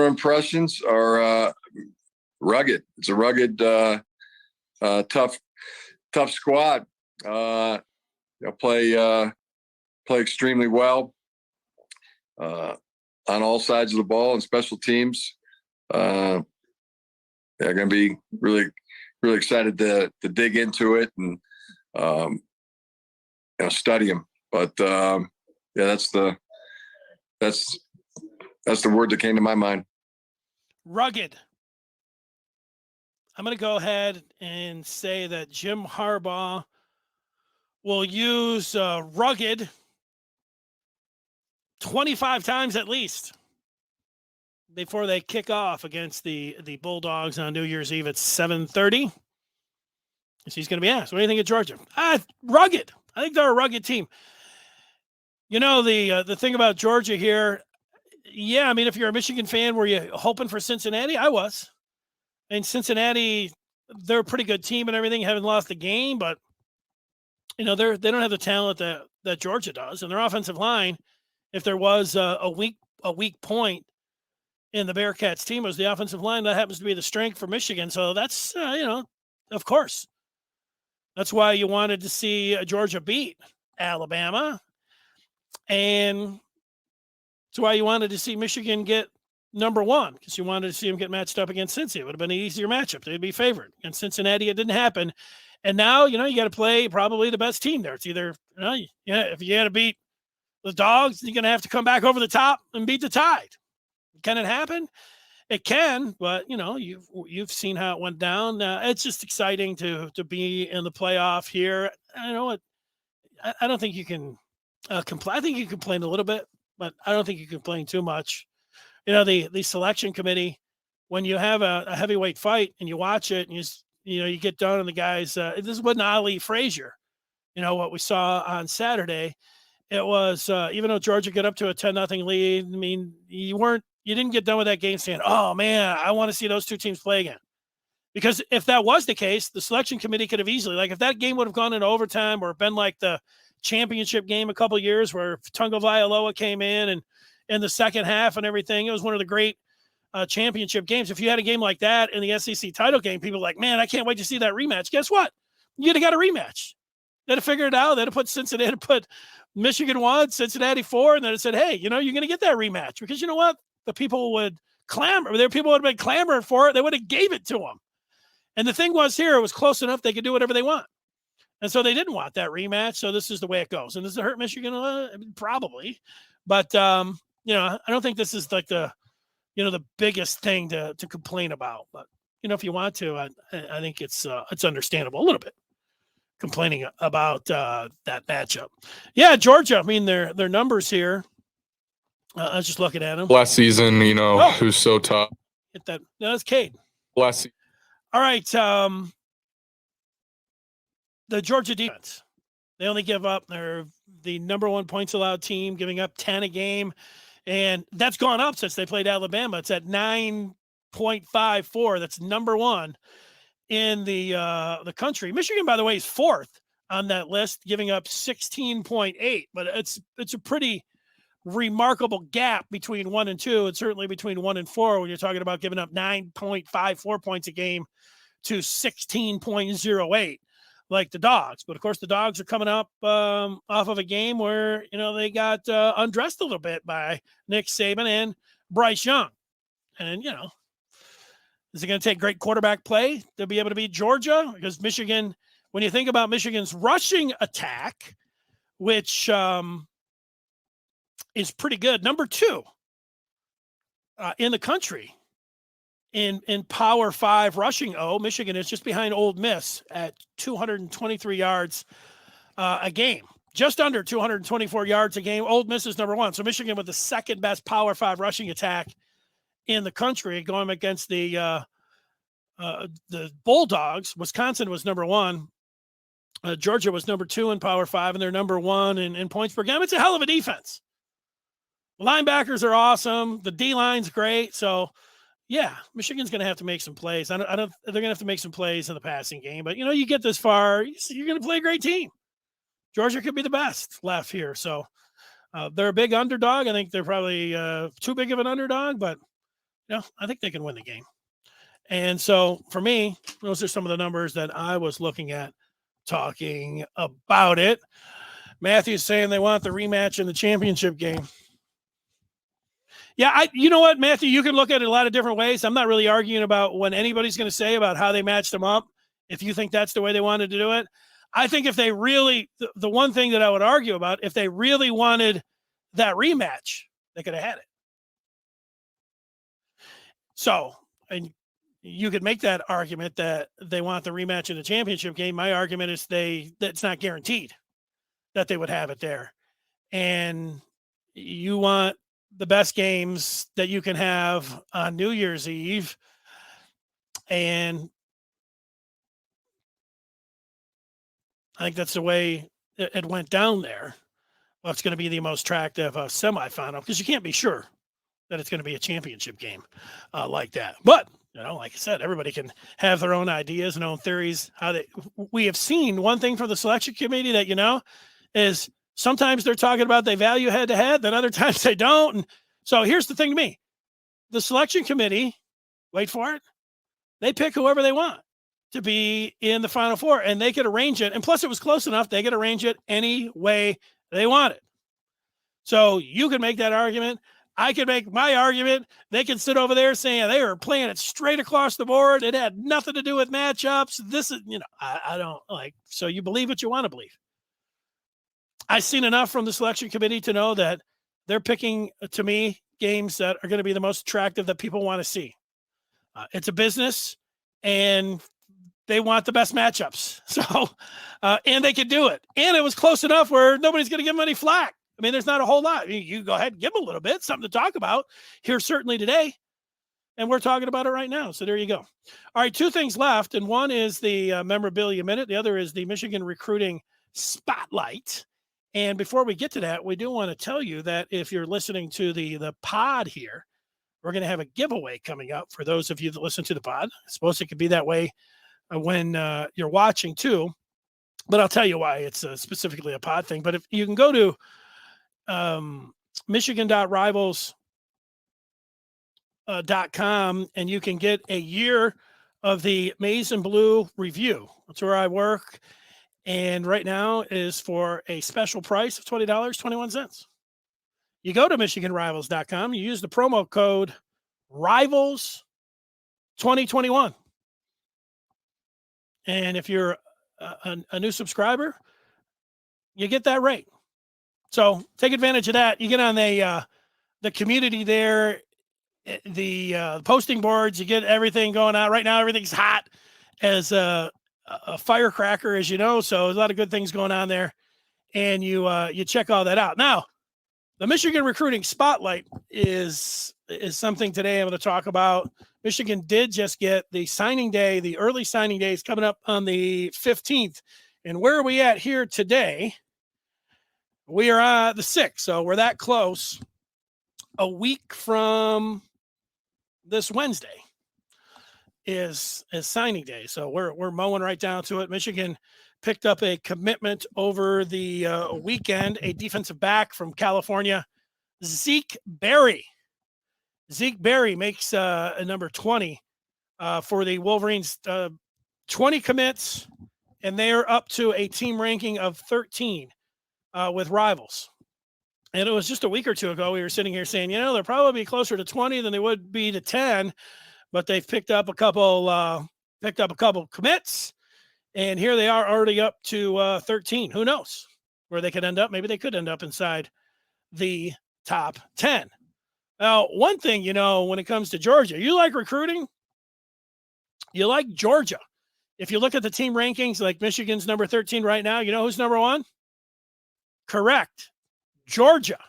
impressions are rugged. It's a rugged, tough squad. Play extremely well on all sides of the ball and special teams. They're going to be really, really excited to dig into it and study them. But that's the word that came to my mind. Rugged. I'm going to go ahead and say that Jim Harbaugh will use rugged 25 times at least before they kick off against the Bulldogs on New Year's Eve at 7:30. He's going to be asked, what do you think of Georgia? Rugged. I think they're a rugged team. The thing about Georgia here, yeah, if you're a Michigan fan, were you hoping for Cincinnati? I was. And Cincinnati, they're a pretty good team and everything, haven't lost the game, but they don't have the talent that Georgia does. And their offensive line, if there was a weak point in the Bearcats team, was the offensive line. That happens to be the strength for Michigan. So that's, of course. That's why you wanted to see Georgia beat Alabama. And that's why you wanted to see Michigan get number one, because you wanted to see them get matched up against Cincy. It would have been an easier matchup. They'd be favored. And Cincinnati, it didn't happen. And now, you got to play probably the best team there. It's either, if you got to beat the Dogs, you're going to have to come back over the top and beat the Tide. Can it happen? It can, but you've seen how it went down. It's just exciting to be in the playoff here. I know it. I don't think you can complain. I think you complain a little bit, but I don't think you complain too much. The selection committee, when you have a heavyweight fight and you watch it, and you get done, and the guys. This is what Ali Frazier. What we saw on Saturday. It was even though Georgia got up to a 10-0 lead. I mean, you didn't get done with that game saying, "Oh man, I want to see those two teams play again." Because if that was the case, the selection committee could have easily, like if that game would have gone into overtime or been like the championship game a couple of years where Tunga Vailoa came in the second half and everything, it was one of the great championship games. If you had a game like that in the SEC title game, people were like, man, I can't wait to see that rematch. Guess what? You'd have got a rematch. They'd have figured it out. They'd have put Michigan 1, Cincinnati 4, and then it said, hey, you're going to get that rematch because you know what? The people would clamor. People would have been clamoring for it. They would have gave it to them. And the thing was here, it was close enough they could do whatever they want. And so they didn't want that rematch. So this is the way it goes. And does it hurt Michigan? Probably. But, I don't think this is like the biggest thing to complain about. But, if you want to, I think it's understandable a little bit. Complaining about that matchup. Yeah, Georgia. I mean, their numbers here. I was just looking at them. Last season, who's so tough. Hit that. No, that's Cade. Last season. All right. The Georgia defense. They only give up. They're the number 1 points allowed team, giving up 10 a game. And that's gone up since they played Alabama. It's at 9.54. That's number 1 in the country. Michigan, by the way, is 4th on that list, giving up 16.8. But it's a pretty remarkable gap between 1 and 2, and certainly between 1 and 4 when you're talking about giving up 9.54 points a game to 16.08 like the Dogs. But of course, the Dogs are coming up off of a game where they got undressed a little bit by Nick Saban and Bryce Young, and is it going to take great quarterback play to be able to beat Georgia? Because Michigan, when you think about Michigan's rushing attack, which is pretty good, number 2 in the country in Power 5 rushing. Michigan is just behind Ole Miss at 223 yards a game, just under 224 yards a game. Ole Miss is number 1. So Michigan with the second best Power 5 rushing attack in the country, going against the Bulldogs. Wisconsin was number 1. Georgia was number 2 in Power 5, and they're number 1 in points per game. It's a hell of a defense. Linebackers are awesome. The D-line's great. So, yeah, Michigan's going to have to make some plays. They're going to have to make some plays in the passing game. But, you get this far, you're going to play a great team. Georgia could be the best left here. So, they're a big underdog. I think they're probably too big of an underdog, but I think they can win the game. And so for me, those are some of the numbers that I was looking at talking about it. Matthew's saying they want the rematch in the championship game. Yeah, you know what, Matthew, you can look at it a lot of different ways. I'm not really arguing about what anybody's going to say about how they matched them up. If you think that's the way they wanted to do it, I think if they really, the one thing that I would argue about, if they really wanted that rematch, they could have had it. So, and you could make that argument that they want the rematch in the championship game. My argument is that's not guaranteed that they would have it there. And you want the best games that you can have on New Year's Eve. And I think that's the way it went down there. Well, it's going to be the most attractive semifinal because you can't be sure that it's going to be a championship game like that. But, like I said, everybody can have their own ideas and own theories. We have seen one thing from the selection committee that, is sometimes they're talking about they value head to head, then other times they don't. And so here's the thing to me. The selection committee, wait for it, they pick whoever they want to be in the Final Four, and they could arrange it. And plus it was close enough. They could arrange it any way they wanted. So you can make that argument. I could make my argument. They can sit over there saying they were playing it straight across the board. It had nothing to do with matchups. This is, I don't like, so you believe what you want to believe. I've seen enough from the selection committee to know that they're picking, to me, games that are going to be the most attractive that people want to see. It's a business, and they want the best matchups. So, and they could do it. And it was close enough where nobody's going to give them any flack. I mean, there's not a whole lot. You go ahead and give them a little bit, something to talk about here certainly today. And we're talking about it right now. So there you go. All right, 2 things left. And one is the Memorabilia Minute. The other is the Michigan Recruiting Spotlight. And before we get to that, we do want to tell you that if you're listening to the pod here, we're going to have a giveaway coming up for those of you that listen to the pod. I suppose it could be that way when you're watching too, but I'll tell you why it's specifically a pod thing. But if you can go to michigan.rivals.com and you can get a year of the Maize and Blue review. That's where I work. And right now is for a special price of $20.21. You go to michiganrivals.com, you use the promo code RIVALS2021. And if you're a new subscriber, you get that rate. So take advantage of that. You get on the community there, the posting boards, you get everything going on. Right now, everything's hot as a firecracker, as you know. So there's a lot of good things going on there. And you check all that out. Now, the Michigan Recruiting Spotlight is something today I'm going to talk about. Michigan did just get the signing day, the early signing day is coming up on the 15th. And where are we at here today? We are the 6th, so we're that close. A week from this Wednesday is signing day. So we're mowing right down to it. Michigan picked up a commitment over the weekend, a defensive back from California, Zeke Berry. Zeke Berry makes a number 20 for the Wolverines. 20 commits, and they are up to a team ranking of 13 with Rivals. And it was just a week or two ago we were sitting here saying, they'll probably be closer to 20 than they would be to 10, but they've picked up a couple commits. And here they are already up to 13. Who knows where they could end up? Maybe they could end up inside the top 10. Now, one thing, when it comes to Georgia, you like recruiting, you like Georgia. If you look at the team rankings, like Michigan's number 13 right now, you know who's number 1? Correct. Georgia.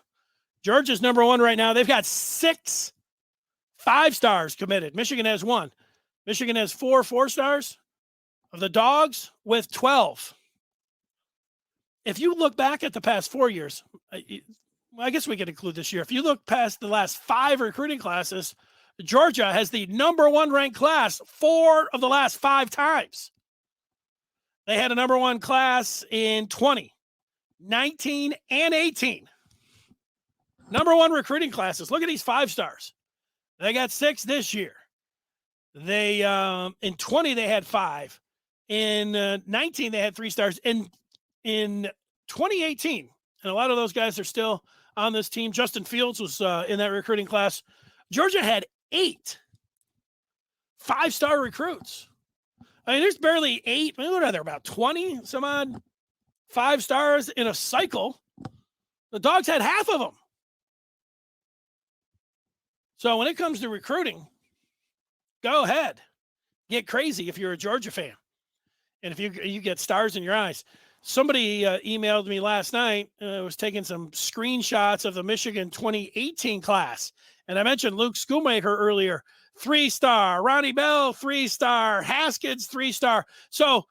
Georgia's number 1 right now. They've got 6 5-stars committed. Michigan has 1. Michigan has 4 4-stars. Of the Dogs with 12. If you look back at the past 4 years, I guess we could include this year. If you look past the last 5 recruiting classes, Georgia has the number 1 ranked class 4 of the last 5 times. They had a number 1 class in 20, 19, and 18. Number 1 recruiting classes. Look at these 5-stars. They got 6 this year. They in 20 they had 5. In 19, they had 3 stars. In 2018, and a lot of those guys are still on this team. Justin Fields was in that recruiting class. Georgia had 8 5-star recruits. I mean, there's barely 8. What are there, about 20 some odd 5-stars in a cycle? The Dogs had half of them. So when it comes to recruiting, go ahead. Get crazy if you're a Georgia fan. And if you get stars in your eyes. Somebody emailed me last night, was taking some screenshots of the Michigan 2018 class. And I mentioned Luke Schoolmaker earlier, 3-star, Ronnie Bell, 3-star, Haskins, 3-star. So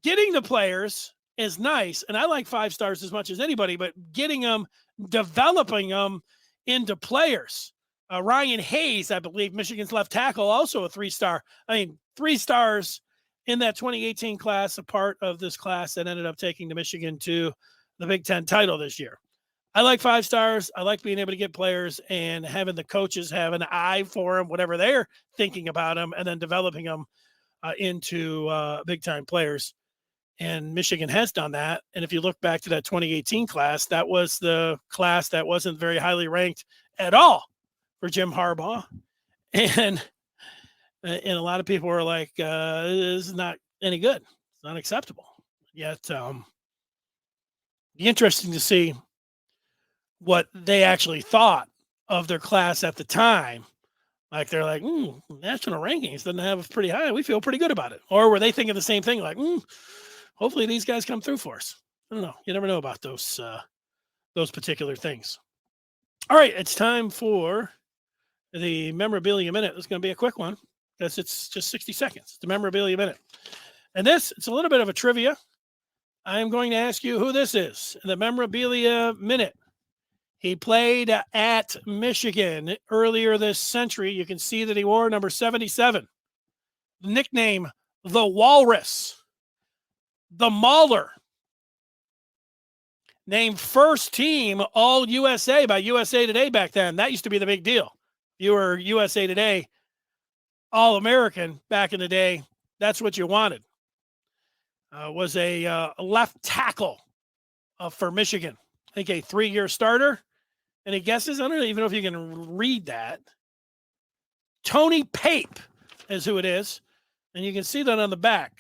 getting the players is nice. And I like 5 stars as much as anybody, but getting them, developing them into players. Ryan Hayes, I believe, Michigan's left tackle, also a 3-star. I mean, 3 stars in that 2018 class, a part of this class that ended up taking the Michigan to the Big Ten title this year. I like 5 stars. I like being able to get players and having the coaches have an eye for them, whatever they're thinking about them, and then developing them into big-time players. And Michigan has done that. And if you look back to that 2018 class, that was the class that wasn't very highly ranked at all for Jim Harbaugh. And a lot of people were like, this is not any good. It's not acceptable. Yet, be interesting to see what they actually thought of their class at the time. Like they're like, national rankings doesn't have pretty high. We feel pretty good about it. Or were they thinking the same thing? Like, hopefully these guys come through for us. I don't know. You never know about those particular things. All right, it's time for the Memorabilia Minute. It's going to be a quick one because it's just 60 seconds. The Memorabilia Minute. And it's a little bit of a trivia. I'm going to ask you who this is. The Memorabilia Minute. He played at Michigan earlier this century. You can see that he wore number 77. Nickname, the Walrus. The Mauler. Named first team All-USA by USA Today back then. That used to be the big deal. You were USA Today All-American back in the day. That's what you wanted. Was a left tackle for Michigan. I think a 3-year starter. Any guesses? I don't even know if you can read that. Tony Pape is who it is. And you can see that on the back.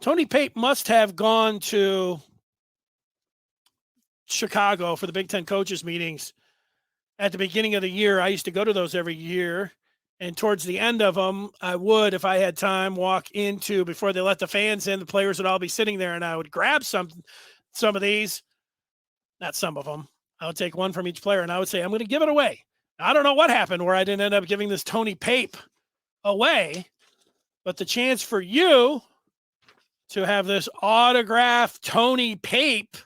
Tony Pape must have gone to Chicago for the Big Ten coaches meetings at the beginning of the year. I used to go to those every year. And towards the end of them, I would, if I had time, walk into, before they let the fans in, the players would all be sitting there, and I would grab some of these. Not some of them. I would take one from each player, and I would say, I'm going to give it away. I don't know what happened where I didn't end up giving this Tony Pape away, but the chance for you to have this autographed Tony Pape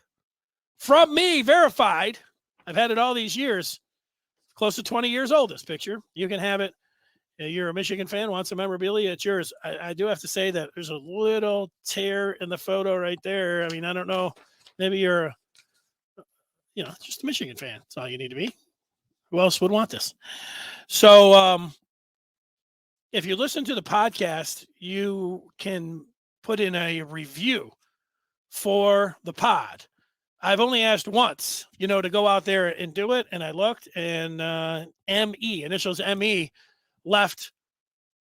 from me, verified. I've had it all these years. Close to 20 years old, this picture. You can have it. You're a Michigan fan, want some memorabilia, it's yours. I do have to say that there's a little tear in the photo right there. I mean, I don't know. Maybe you're just a Michigan fan. That's all you need to be. Who else would want this? So if you listen to the podcast, you can put in a review for the pod. I've only asked once, to go out there and do it. And I looked, and ME, initials ME, left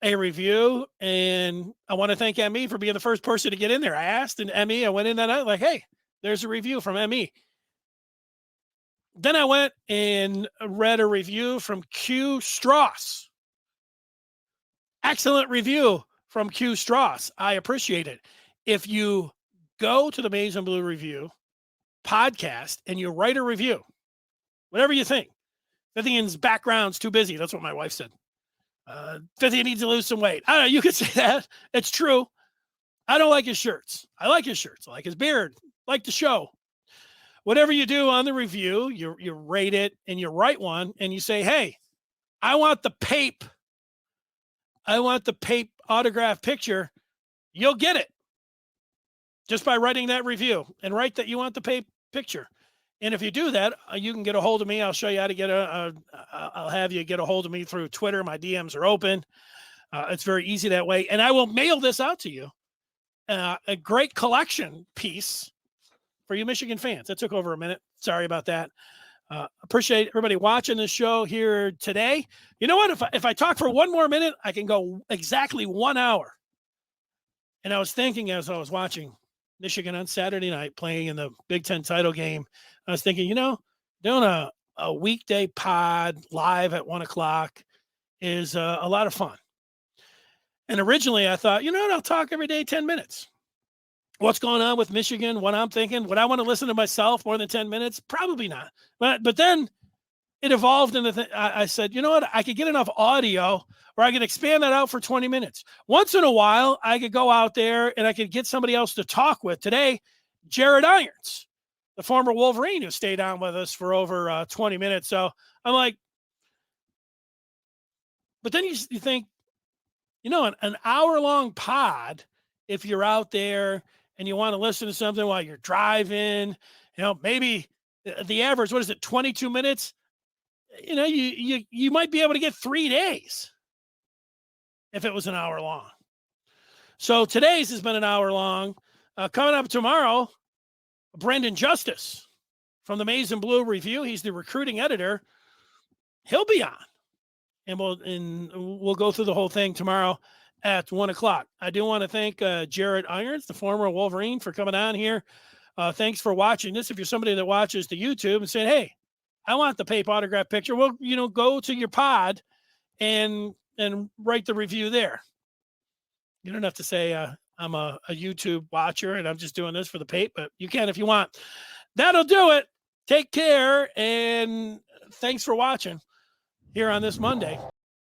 a review. And I want to thank ME for being the first person to get in there. I asked, and ME, I went in that night like, hey, there's a review from ME. Then I went and read a review from Q Strauss. Excellent review from Q Strauss. I appreciate it. If you go to the Maize and Blue Review podcast and you write a review, whatever you think, Fithian's background's too busy. That's what my wife said. Fithian needs to lose some weight. I don't know. You could say that. It's true. I don't like his shirts. I like his shirts. I like his beard. I like the show. Whatever you do on the review, you rate it and you write one and you say, hey, I want the Pape. I want the Pape autograph picture. You'll get it just by writing that review, and write that you want the Pape picture. And if you do that, you can get a hold of me. I'll show you how to get I'll have you get a hold of me through Twitter. My DMs are open. It's very easy that way. And I will mail this out to you. A great collection piece for you Michigan fans. That took over a minute. Sorry about that. Appreciate everybody watching the show here today. You know what? If I talk for one more minute, I can go exactly 1 hour. And I was thinking as I was watching Michigan on Saturday night playing in the Big Ten title game, I was thinking, doing a weekday pod live at 1:00 is a lot of fun. And originally I thought, I'll talk every day 10 minutes. What's going on with Michigan, what I'm thinking, would I want to listen to myself more than 10 minutes? Probably not. But then it evolved into I said, you know what? I could get enough audio where I could expand that out for 20 minutes. Once in a while, I could go out there and I could get somebody else to talk with. Today, Jarrett Irons, the former Wolverine who stayed on with us for over 20 minutes. So I'm like, but then you think, an hour-long pod, if you're out there and you want to listen to something while you're driving, maybe the average, 22 minutes? You might be able to get 3 days if it was an hour long. So today's has been an hour long. Coming up tomorrow, Brendan Justice from the Maize and Blue Review. He's the recruiting editor. He'll be on, and we'll go through the whole thing tomorrow at 1:00. I do want to thank Jarrett Irons, the former Wolverine, for coming on here. Thanks for watching this. If you're somebody that watches the YouTube and saying, hey, I want the Pape autograph picture. Well, go to your pod and write the review there. You don't have to say I'm a YouTube watcher and I'm just doing this for the Pape, but you can if you want. That'll do it. Take care, and thanks for watching here on this Monday.